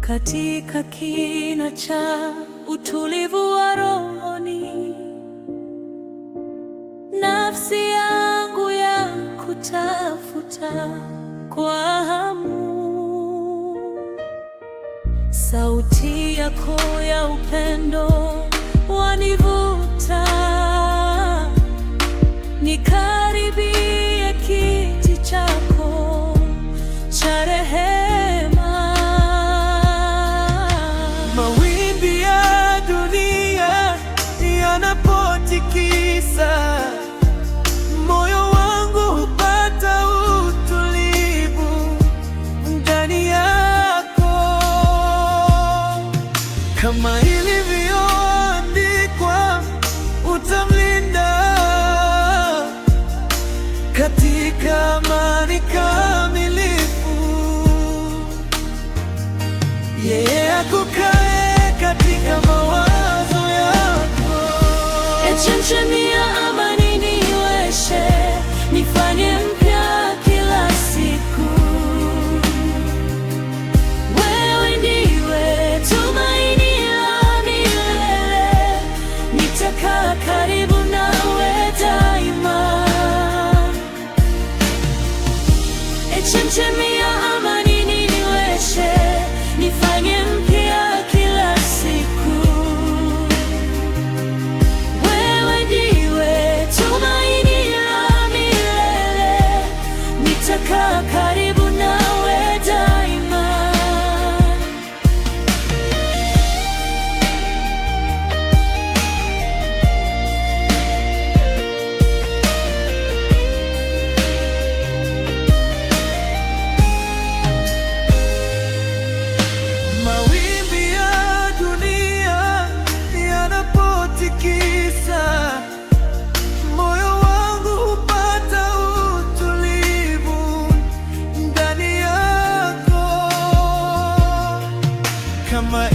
katika kina cha utulivu wa rohoni, nafsi yangu ya kutafuta kwa hamu sauti yako ya upendo wanivuta, nikaribie kiti chako cha rehema. Mawimbi ya dunia yanapotikisa, moyo wangu hupata utulivu ndani yako, kama ilivyoandikwa, utamlinda katika amani kamilifu. Yeye akukae katika mawazo yako. Chemchemi ya amani niweshe, nifanye mpya kila siku. Wewe ndiwe tumaini la milele, nitakaa karibu nawe daima. Chemchemi ya amani niweshe, nifanye mpya kila siku. Wewe ndiwe tumaini la milele, nitakaa karibu nawe daima. Mawimbi ya dunia yanapotikisa, moyo wangu hupata utulivu ndani yako, kama